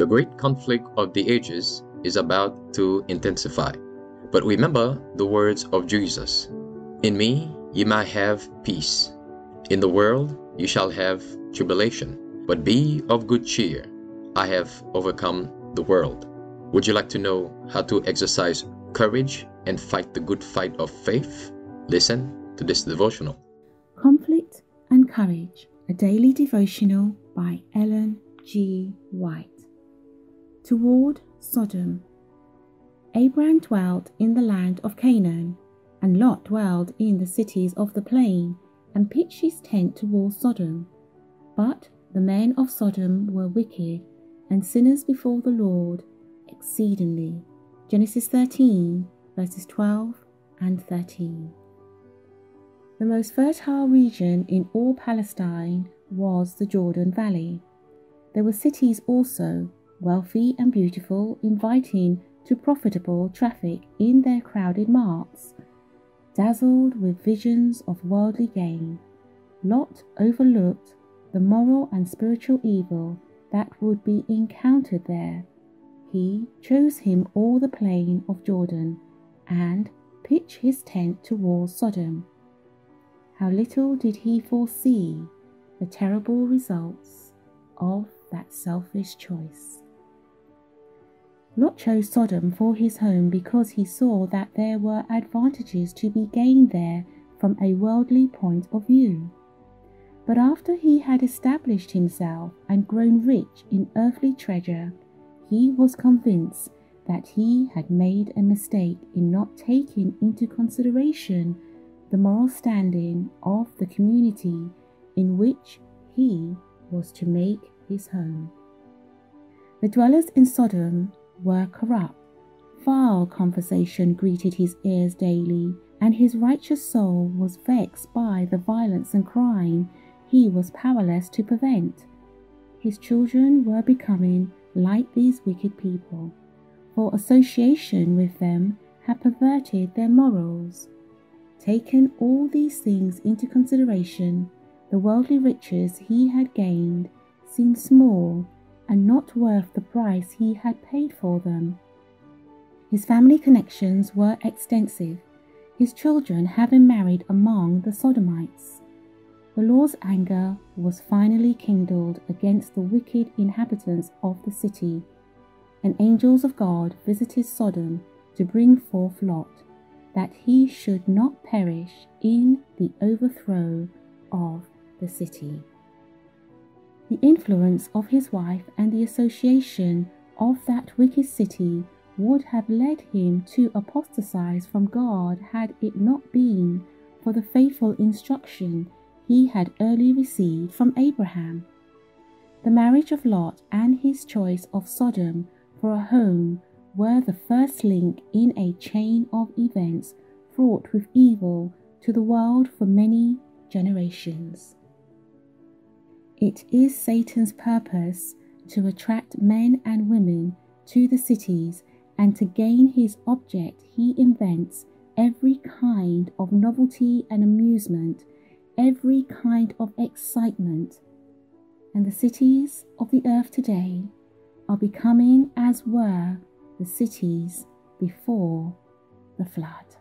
The great conflict of the ages is about to intensify. But remember the words of Jesus. In me ye might have peace. In the world you shall have tribulation. But be of good cheer. I have overcome the world. Would you like to know how to exercise courage and fight the good fight of faith? Listen to this devotional. Conflict and Courage, a daily devotional by Ellen G. White. Toward Sodom. Abraham dwelt in the land of Canaan, and Lot dwelled in the cities of the plain, and pitched his tent toward Sodom. But the men of Sodom were wicked, and sinners before the Lord exceedingly. Genesis 13, verses 12 and 13. The most fertile region in all Palestine was the Jordan Valley. There were cities also, wealthy and beautiful, inviting to profitable traffic in their crowded marts. Dazzled with visions of worldly gain, Lot overlooked the moral and spiritual evil that would be encountered there. He chose him all the plain of Jordan and pitched his tent towards Sodom. How little did he foresee the terrible results of that selfish choice. Lot chose Sodom for his home because he saw that there were advantages to be gained there from a worldly point of view. But after he had established himself and grown rich in earthly treasure, he was convinced that he had made a mistake in not taking into consideration the moral standing of the community in which he was to make his home. The dwellers in Sodom were corrupt. Vile conversation greeted his ears daily, and his righteous soul was vexed by the violence and crime he was powerless to prevent. His children were becoming like these wicked people, for association with them had perverted their morals. Taking all these things into consideration, the worldly riches he had gained seemed small and not worth the price he had paid for them. His family connections were extensive, his children having married among the Sodomites. The Lord's anger was finally kindled against the wicked inhabitants of the city, and angels of God visited Sodom to bring forth Lot, that he should not perish in the overthrow of the city. The influence of his wife and the association of that wicked city would have led him to apostatize from God had it not been for the faithful instruction he had early received from Abraham. The marriage of Lot and his choice of Sodom for a home were the first link in a chain of events fraught with evil to the world for many generations. It is Satan's purpose to attract men and women to the cities, and to gain his object he invents every kind of novelty and amusement, every kind of excitement. And the cities of the earth today are becoming as were the cities before the flood.